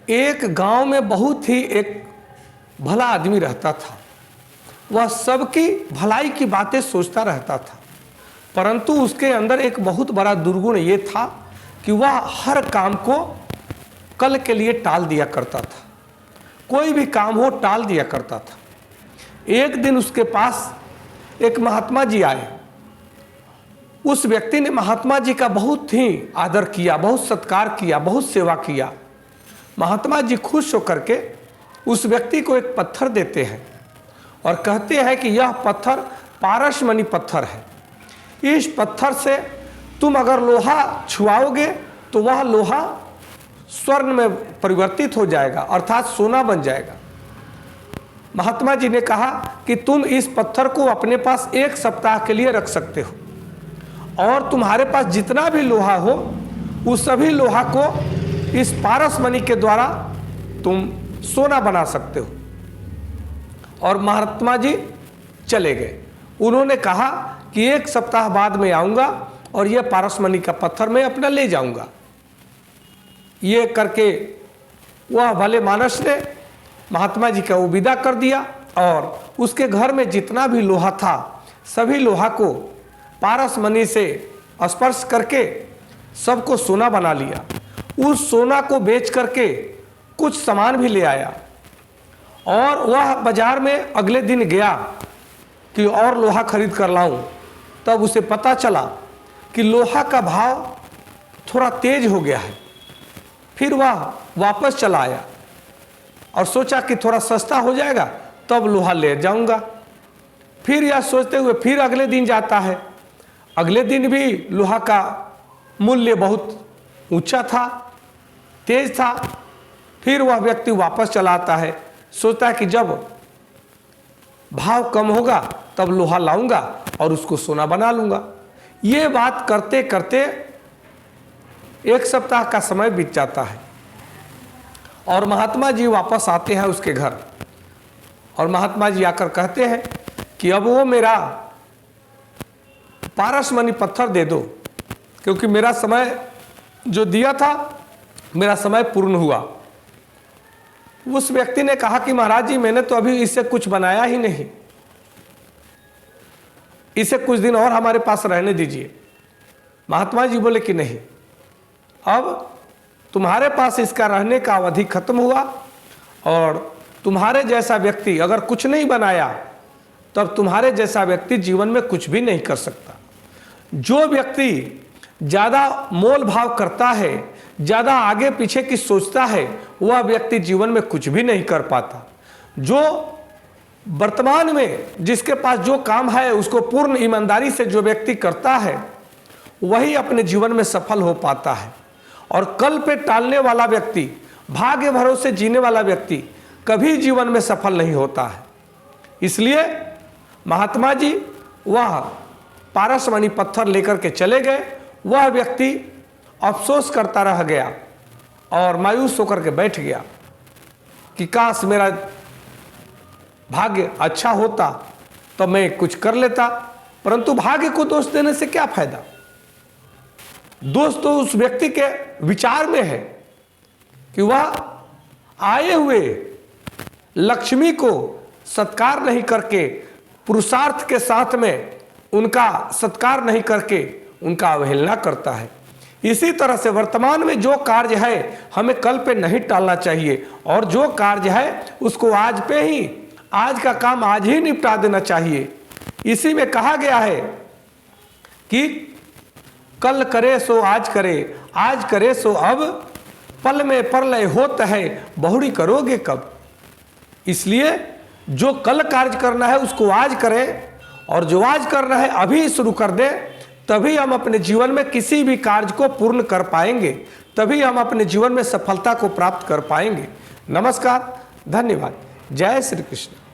एक गांव में बहुत ही एक भला आदमी रहता था। वह सबकी भलाई की बातें सोचता रहता था, परंतु उसके अंदर एक बहुत बड़ा दुर्गुण ये था कि वह हर काम को कल के लिए टाल दिया करता था। कोई भी काम हो टाल दिया करता था। एक दिन उसके पास एक महात्मा जी आए। उस व्यक्ति ने महात्मा जी का बहुत ही आदर किया, बहुत सत्कार किया, बहुत सेवा किया। महात्मा जी खुश होकर के उस व्यक्ति को एक पत्थर देते हैं और कहते हैं कि यह पत्थर पारसमणि पत्थर है। इस पत्थर से तुम अगर लोहा छुआओगे तो वह लोहा स्वर्ण में परिवर्तित हो जाएगा, अर्थात सोना बन जाएगा। महात्मा जी ने कहा कि तुम इस पत्थर को अपने पास 1 सप्ताह के लिए रख सकते हो और तुम्हारे पास जितना भी लोहा हो उस सभी लोहा को इस पारसमणि के द्वारा तुम सोना बना सकते हो। और महात्मा जी चले गए। उन्होंने कहा कि 1 सप्ताह बाद में आऊँगा और यह पारसमणि का पत्थर मैं अपना ले जाऊँगा। ये करके वह भले मानस ने महात्मा जी का वो विदा कर दिया और उसके घर में जितना भी लोहा था सभी लोहा को पारसमणि से स्पर्श करके सबको सोना बना लिया। उस सोना को बेच करके कुछ सामान भी ले आया और वह बाजार में अगले दिन गया कि और लोहा खरीद कर लाऊं। तब उसे पता चला कि लोहा का भाव थोड़ा तेज हो गया है। फिर वह वापस चला आया और सोचा कि थोड़ा सस्ता हो जाएगा तब लोहा ले जाऊंगा। फिर यह सोचते हुए फिर अगले दिन जाता है। अगले दिन भी लोहा का मूल्य बहुत ऊंचा था, तेज था। फिर वह व्यक्ति वापस चला आता है, सोचता है कि जब भाव कम होगा तब लोहा लाऊंगा और उसको सोना बना लूंगा। ये बात करते करते 1 सप्ताह का समय बीत जाता है और महात्मा जी वापस आते हैं उसके घर। और महात्मा जी आकर कहते हैं कि अब वो मेरा पारसमणि पत्थर दे दो, क्योंकि मेरा समय जो दिया था मेरा समय पूर्ण हुआ। उस व्यक्ति ने कहा कि महाराज जी मैंने तो अभी इससे कुछ बनाया ही नहीं, इसे कुछ दिन और हमारे पास रहने दीजिए। महात्मा जी बोले कि नहीं, अब तुम्हारे पास इसका रहने का अवधि खत्म हुआ और तुम्हारे जैसा व्यक्ति अगर कुछ नहीं बनाया तब तुम्हारे जैसा व्यक्ति जीवन में कुछ भी नहीं कर सकता। जो व्यक्ति ज़्यादा मोल भाव करता है, ज़्यादा आगे पीछे की सोचता है, वह व्यक्ति जीवन में कुछ भी नहीं कर पाता। जो वर्तमान में जिसके पास जो काम है उसको पूर्ण ईमानदारी से जो व्यक्ति करता है वही अपने जीवन में सफल हो पाता है। और कल पे टालने वाला व्यक्ति, भाग्य भरोसे जीने वाला व्यक्ति कभी जीवन में सफल नहीं होता है। इसलिए महात्मा जी वह पारसमणि पत्थर लेकर के चले गए। वह व्यक्ति अफसोस करता रह गया और मायूस होकर के बैठ गया कि काश मेरा भाग्य अच्छा होता तो मैं कुछ कर लेता। परंतु भाग्य को दोष देने से क्या फायदा? दोष तो उस व्यक्ति के विचार में है कि वह आए हुए लक्ष्मी को सत्कार नहीं करके, पुरुषार्थ के साथ में उनका सत्कार नहीं करके उनका अवहेलना करता है। इसी तरह से वर्तमान में जो कार्य है हमें कल पे नहीं टालना चाहिए और जो कार्य है उसको आज पे ही, आज का काम आज ही निपटा देना चाहिए। इसी में कहा गया है कि कल करे सो आज करे, आज करे सो अब, पल में प्रलय होता है, बहुड़ी करोगे कब। इसलिए जो कल कार्य करना है उसको आज करें और जो आज करना है अभी शुरू कर दे, तभी हम अपने जीवन में किसी भी कार्य को पूर्ण कर पाएंगे, तभी हम अपने जीवन में सफलता को प्राप्त कर पाएंगे। नमस्कार, धन्यवाद। जय श्री कृष्ण।